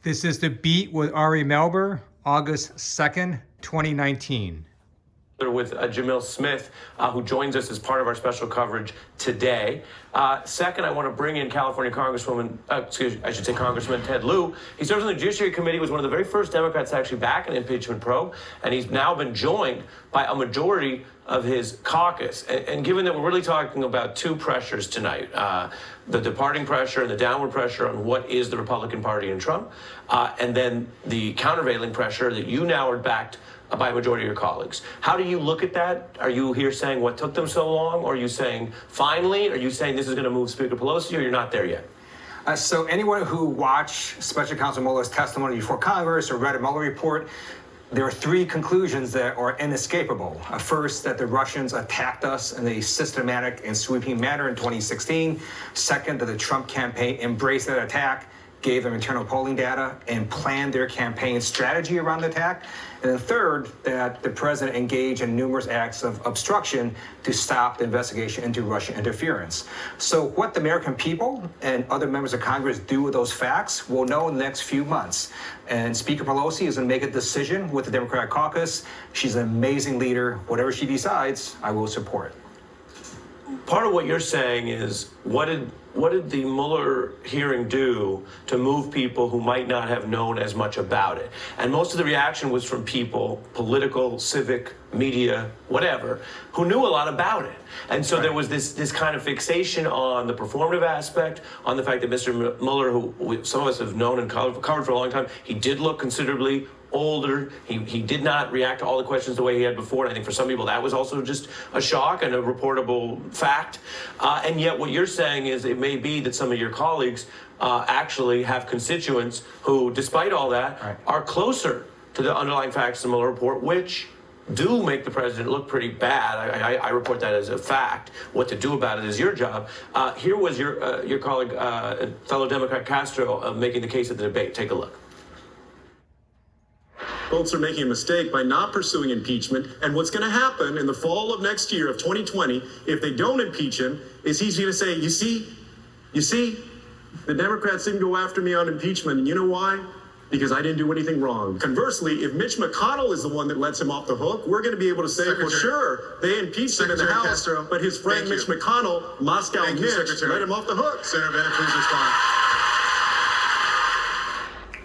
This is The Beat with Ari Melber, August 2nd, 2019. With Jamil Smith, who joins us as part of our special coverage today. Second, I want to bring in California Congressman Ted Lieu. He serves on the Judiciary Committee, was one of the very first Democrats to actually back an impeachment probe, and he's now been joined by a majority of his caucus. And given that we're really talking about two pressures tonight, the departing pressure and the downward pressure on what is the Republican Party and Trump, and then the countervailing pressure that you now are backed by a majority of your colleagues. How do you look at that? Are you here saying what took them so long? Or are you saying finally? Are you saying this is going to move Speaker Pelosi, or you're not there yet? So anyone who watched Special Counsel Mueller's testimony before Congress or read a Mueller report, there are three conclusions that are inescapable. First, that the Russians attacked us in a systematic and sweeping manner in 2016. Second, that the Trump campaign embraced that attack, gave them internal polling data, and planned their campaign strategy around the attack. And then third, that the president engaged in numerous acts of obstruction to stop the investigation into Russian interference. So what the American people and other members of Congress do with those facts, we'll know in the next few months. And Speaker Pelosi is going to make a decision with the Democratic caucus. She's an amazing leader. Whatever she decides, I will support. Part of what you're saying is, what did the Mueller hearing do to move people who might not have known as much about it? And most of the reaction was from people, political, civic, media, whatever, who knew a lot about it. And so there was this kind of fixation on the performative aspect, on the fact that Mr. Mueller, who some of us have known and covered for a long time, he did look considerably older. He did not react to all the questions the way he had before. And I think for some people that was also just a shock and a reportable fact. And yet what you're saying is it may be that some of your colleagues actually have constituents who, despite all that, are closer to the underlying facts of the Mueller report, which do make the president look pretty bad. I report that as a fact. What to do about it is your job. Here was your colleague, fellow Democrat Castro, making the case at the debate. Take a look. Folks are making a mistake by not pursuing impeachment. And what's going to happen in the fall of next year of 2020, if they don't impeach him, is he's going to say, you see, the Democrats didn't go after me on impeachment. And you know why? Because I didn't do anything wrong. Conversely, if Mitch McConnell is the one that lets him off the hook, we're going to be able to say, well, sure, they impeached him in the House, Castro, but his friend Mitch McConnell, Moscow Mitch, let him off the hook. Senator Bennett, please respond.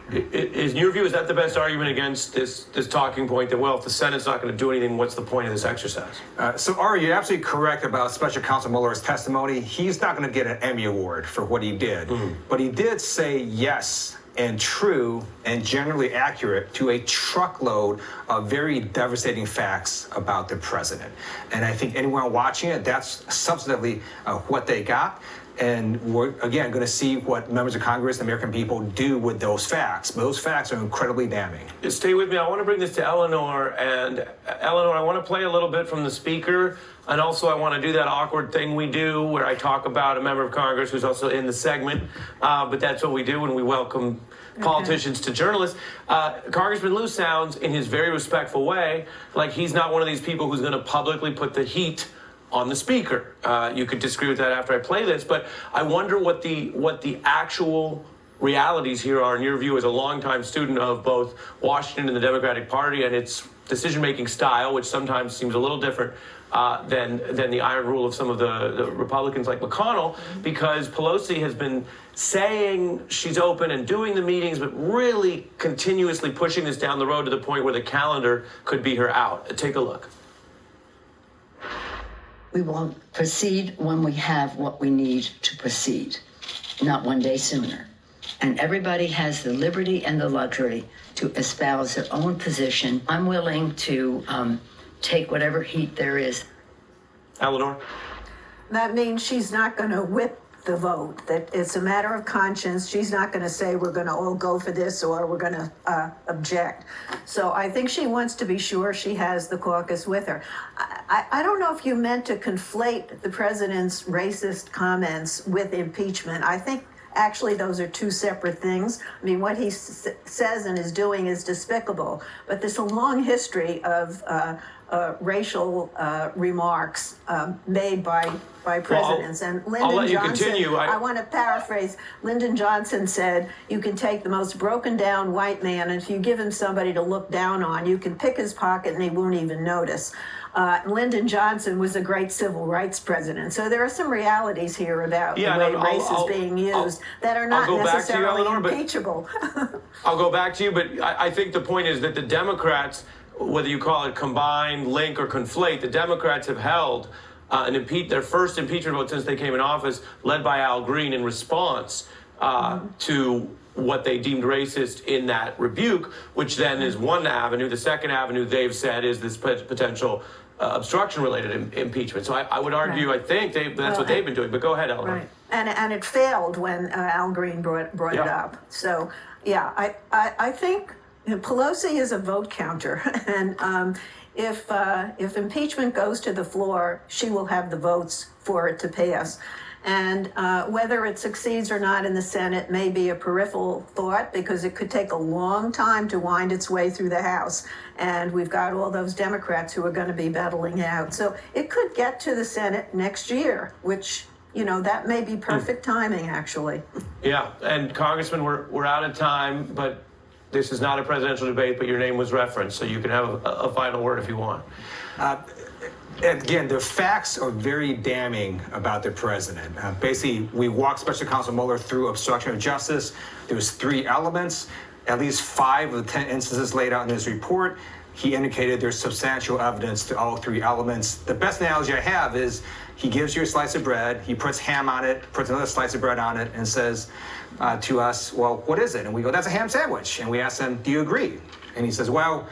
In your view, is that the best argument against this talking point that, well, if the Senate's not going to do anything, what's the point of this exercise? So, Ari, you're absolutely correct about Special Counsel Mueller's testimony. He's not going to get an Emmy Award for what he did. But he did say yes and true and generally accurate to a truckload of very devastating facts about the president. And I think anyone watching it, that's substantively what they got. And we're, again, going to see what members of Congress, the American people, do with those facts. Those facts are incredibly damning. Stay with me. I want to bring this to Eleanor. And Eleanor, I want to play a little bit from the speaker. And also I want to do that awkward thing we do where I talk about a member of Congress who's also in the segment. But that's what we do when we welcome politicians to journalists. Congressman Lieu sounds, in his very respectful way, like he's not one of these people who's going to publicly put the heat on the speaker. You could disagree with that after I play this, but I wonder what the actual realities here are in your view as a longtime student of both Washington and the Democratic Party and its decision-making style, which sometimes seems a little different than the iron rule of some of the Republicans like McConnell, because Pelosi has been saying she's open and doing the meetings, but really continuously pushing this down the road to the point where the calendar could be her out. Take a look. We will proceed when we have what we need to proceed, not one day sooner. And everybody has the liberty and the luxury to espouse their own position. I'm willing to take whatever heat there is. Eleanor? That means she's not going to whip the vote, that it's a matter of conscience. She's not going to say we're going to all go for this or we're going to object. So I think she wants to be sure she has the caucus with her. I don't know if you meant to conflate the president's racist comments with impeachment. I think actually those are two separate things. I mean, what he says and is doing is despicable, but there's a long history of racial remarks made by presidents. And Lyndon I'll let you Johnson, continue. I want to paraphrase. Lyndon Johnson said, "You can take the most broken down white man, and if you give him somebody to look down on, you can pick his pocket and he won't even notice." Lyndon Johnson was a great civil rights president. So there are some realities here about the way race is being used that are not necessarily impeachable. I'll go back to you, but I think the point is that the Democrats, whether you call it combine, link, or conflate, the Democrats have held their first impeachment vote since they came in office, led by Al Green in response to what they deemed racist in that rebuke, which then is one avenue. The second avenue, they've said, is this potential obstruction-related impeachment. So I would argue, I think that's what they've been doing. But go ahead, Eleanor. Right. And it failed when Al Green brought it up. So, yeah, I think Pelosi is a vote counter. And if impeachment goes to the floor, she will have the votes for it to pass. And whether it succeeds or not in the Senate may be a peripheral thought because it could take a long time to wind its way through the House. And we've got all those Democrats who are going to be battling out. So it could get to the Senate next year, which, that may be perfect timing, actually. Yeah, and Congressman, we're out of time, but this is not a presidential debate, but your name was referenced, so you can have a final word if you want. Again, the facts are very damning about the president. Basically, we walked Special Counsel Mueller through obstruction of justice. There was 3 elements, at least 5 of the 10 instances laid out in his report. He indicated there's substantial evidence to all 3 elements. The best analogy I have is he gives you a slice of bread, he puts ham on it, puts another slice of bread on it, and says to us, well, what is it? And we go, that's a ham sandwich. And we ask him, do you agree? And he says, well,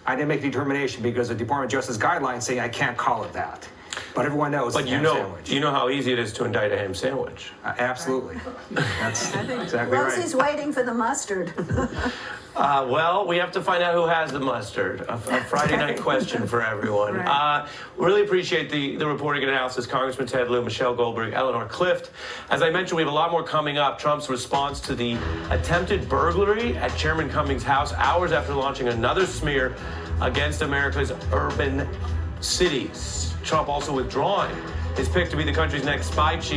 I didn't make a determination because the Department of Justice guidelines say I can't call it that. But everyone knows it's a ham sandwich. You know how easy it is to indict a ham sandwich. Absolutely. That's exactly right. Rosie's waiting for the mustard. Well, we have to find out who has the mustard. A Friday night question for everyone. Right. Really appreciate the reporting and analysis. Congressman Ted Lieu, Michelle Goldberg, Eleanor Clift. As I mentioned, we have a lot more coming up. Trump's response to the attempted burglary at Chairman Cummings' house hours after launching another smear against America's urban cities. Trump also withdrawing his pick to be the country's next spy chief.